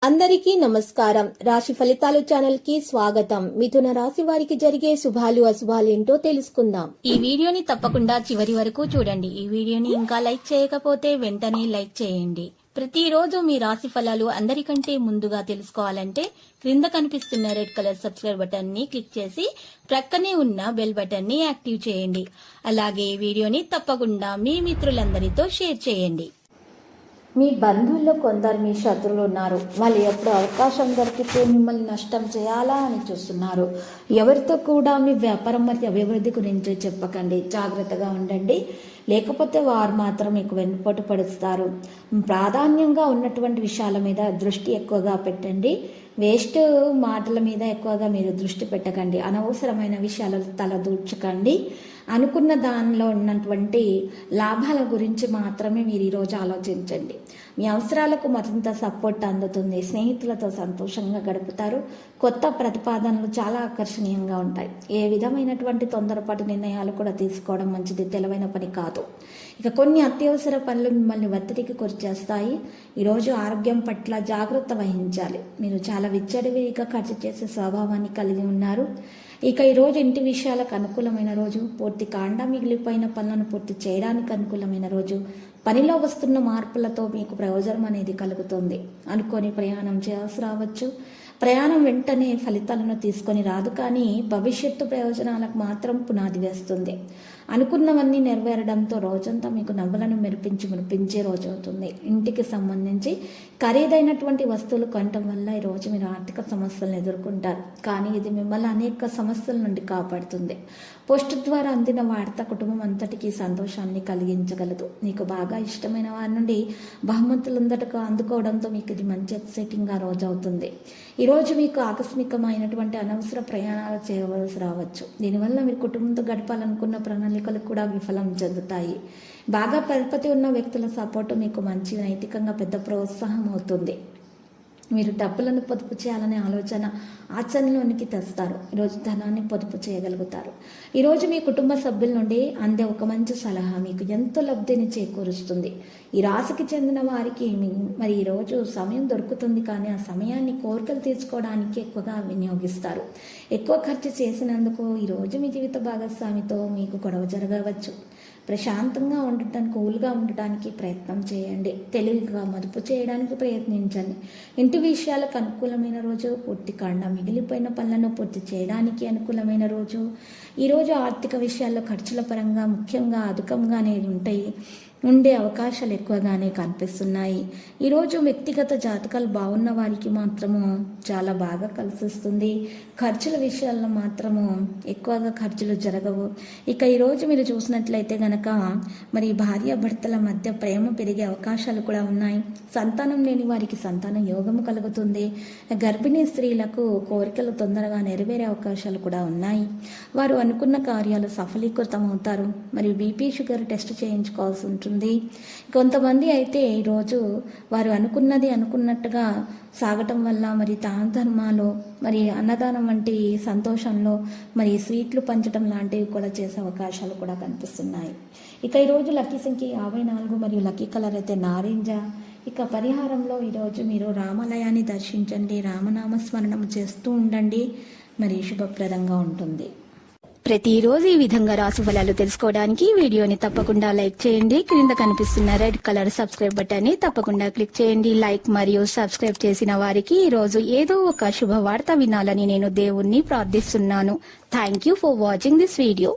అందరికీ నమస్కారం. రాశి ఫలితాలు ఛానల్ కి స్వాగతం. మిథున రాశి వారికి జరిగే శుభాలు అశుభాలు ఏంటో తెలుసుకుందాం. ఈ వీడియోని తప్పకుండా చివరి వరకు చూడండి. ఈ వీడియోని ఇంకా లైక్ చేయకపోతే వెంటనే లైక్ చేయండి. ప్రతిరోజు మీ రాశి ఫలాలు అందరికంటే ముందుగా తెలుసుకోవాలంటే క్రింద కనిపిస్తున్న రెడ్ కలర్ సబ్స్క్రైబ్ బటన్ ని క్లిక్ చేసి ప్రక్కనే ఉన్న బెల్ బటన్ ని యాక్టివ్ చేయండి. అలాగే ఈ వీడియోని తప్పకుండా మీ మిత్రులందరితో షేర్ చేయండి. మీ బంధువుల్లో కొందరు మీ శత్రువులు ఉన్నారు. వాళ్ళు ఎప్పుడు అవకాశం దొరికితే మిమ్మల్ని నష్టం చేయాలా అని చూస్తున్నారు. ఎవరితో కూడా మీ వ్యాపారం మరియు అభివృద్ధి గురించి చెప్పకండి. జాగ్రత్తగా ఉండండి, లేకపోతే వారు మాత్రం మీకు వెన్నుపోటు పడుస్తారు. ప్రాధాన్యంగా ఉన్నటువంటి విషయాల మీద దృష్టి ఎక్కువగా పెట్టండి. వేస్ట్ మాటల మీద ఎక్కువగా మీరు దృష్టి పెట్టకండి. అనవసరమైన విషయాలలో తలదూర్చకండి. అనుకున్న దానిలో ఉన్నటువంటి లాభాల గురించి మాత్రమే మీరు ఈరోజు ఆలోచించండి. మీ అవసరాలకు మరింత సపోర్ట్ అందుతుంది. స్నేహితులతో సంతోషంగా గడుపుతారు. కొత్త ప్రతిపాదనలు చాలా ఆకర్షణీయంగా ఉంటాయి. ఏ విధమైనటువంటి తొందరపాటు నిర్ణయాలు కూడా తీసుకోవడం మంచిది, తెలివైన పని కాదు. ఇక కొన్ని అత్యవసర పనులు మిమ్మల్ని ఒత్తిడికి గురిచేస్తాయి. ఈరోజు ఆరోగ్యం పట్ల జాగ్రత్త వహించాలి. మీరు చాలా విచ్చలవిడిగా ఖర్చు చేసే స్వభావాన్ని కలిగి ఉన్నారు. ఇక ఈరోజు ఇంటి విషయాలకు అనుకూలమైన రోజు. పూర్తి కాండ మిగిలిపోయిన పనులను పూర్తి చేయడానికి అనుకూలమైన రోజు. పనిలో వస్తున్న మార్పులతో మీకు ప్రయోజనం అనేది కలుగుతుంది. అనుకోని ప్రయాణం చేయాల్సి రావచ్చు. ప్రయాణం వెంటనే ఫలితాలను తీసుకొని రాదు, కానీ భవిష్యత్తు ప్రయోజనాలకు మాత్రం పునాది వేస్తుంది. అనుకున్నవన్నీ నెరవేరడంతో రోజంతా మీకు నవ్వులను మురిపించే రోజు అవుతుంది. ఇంటికి సంబంధించి ఖరీదైనటువంటి వస్తువులు కొనటం వల్ల ఈరోజు మీరు ఆర్థిక సమస్యలను ఎదుర్కొంటారు, కానీ ఇది మిమ్మల్ని అనేక సమస్యల నుండి కాపాడుతుంది. పోస్ట్ ద్వారా అందిన వార్త కుటుంబం అంతటికీ సంతోషాన్ని కలిగించగలదు. మీకు బాగా ఇష్టమైన వారి నుండి బహుమతులందటకు అందుకోవడంతో మీకు ఇది మంచి ఎక్సైటింగ్గా రోజు అవుతుంది. ఈరోజు మీకు ఆకస్మికమైనటువంటి అనవసర ప్రయాణాలు చేయవలసి రావచ్చు. దీనివల్ల మీరు కుటుంబంతో గడపాలనుకున్న ప్రణాళికలు కూడా విఫలం చెందుతాయి. బాగా పరపతి ఉన్న వ్యక్తుల సపోర్టు మీకు మంచి నైతికంగా పెద్ద ప్రోత్సాహం అవుతుంది. మీరు డబ్బులను పొదుపు చేయాలనే ఆలోచన ఆచరణలోనికి తెస్తారు. ఈరోజు ధనాన్ని పొదుపు చేయగలుగుతారు. ఈరోజు మీ కుటుంబ సభ్యుల నుండి అందే ఒక మంచి సలహా మీకు ఎంతో లబ్ధిని చేకూరుస్తుంది. ఈ రాశికి చెందిన వారికి మరి ఈరోజు సమయం దొరుకుతుంది, కానీ ఆ సమయాన్ని కోరికలు తీర్చుకోవడానికి ఎక్కువగా వినియోగిస్తారు. ఎక్కువ ఖర్చు చేసినందుకు ఈరోజు మీ జీవిత భాగస్వామితో మీకు గొడవ జరగవచ్చు. ప్రశాంతంగా ఉండటానికి, కూల్గా ఉండటానికి ప్రయత్నం చేయండి. తెలివిగా మదుపు చేయడానికి ప్రయత్నించండి. ఇంటి విషయాలకు అనుకూలమైన రోజు. పూర్తి కాండ మిగిలిపోయిన పనులను పూర్తి చేయడానికి అనుకూలమైన రోజు. ఈరోజు ఆర్థిక విషయాల్లో ఖర్చుల పరంగా ముఖ్యంగా అధికంగానే ఉండే అవకాశాలు ఎక్కువగానే కనిపిస్తున్నాయి. ఈరోజు వ్యక్తిగత జాతకాలు బాగున్న వారికి మాత్రము చాలా బాగా కలిసిస్తుంది. ఖర్చుల విషయాల్లో మాత్రము ఎక్కువగా ఖర్చులు జరగవు. ఇక ఈరోజు మీరు చూసినట్లయితే గనక మరి భార్యాభర్తల మధ్య ప్రేమ పెరిగే అవకాశాలు కూడా ఉన్నాయి. సంతానం లేని వారికి సంతాన యోగము కలుగుతుంది. గర్భిణీ స్త్రీలకు కోరికలు తొందరగా నెరవేరే అవకాశాలు కూడా ఉన్నాయి. వారు అనుకున్న కార్యాలు సఫలీకృతం అవుతారు. మరియు బీపీ షుగర్ టెస్ట్ చేయించుకోవాల్సి ఉంటుంది. కొంతమంది అయితే ఈరోజు వారు అనుకున్నట్టుగా సాగటం వల్ల మరి దాన ధర్మాలు, మరి అన్నదానం వంటి సంతోషంలో మరి స్వీట్లు పంచడం లాంటివి కూడా చేసే అవకాశాలు కూడా కనిపిస్తున్నాయి. ఇక ఈరోజు లక్కీ సంఖ్య 54 మరియు లక్కీ కలర్ అయితే నారింజ. ఇక పరిహారంలో ఈరోజు మీరు రామాలయాన్ని దర్శించండి, రామనామ స్మరణం చేస్తూ ఉండండి, మరి శుభప్రదంగా ఉంటుంది. ప్రతిరోజు ఈ విధంగా రాశి ఫలాలు తెలుసుకోవడానికి వీడియోని తప్పకుండా లైక్ చేయండి. క్రింద కనిపిస్తున్న రెడ్ కలర్ సబ్స్క్రైబ్ బటన్ ని తప్పకుండా క్లిక్ చేయండి. లైక్ మరియు సబ్స్క్రైబ్ చేసిన వారికి ఈ రోజు ఏదో ఒక శుభవార్త వినాలని నేను దేవుణ్ణి ప్రార్థిస్తున్నాను. Thank you for watching this video.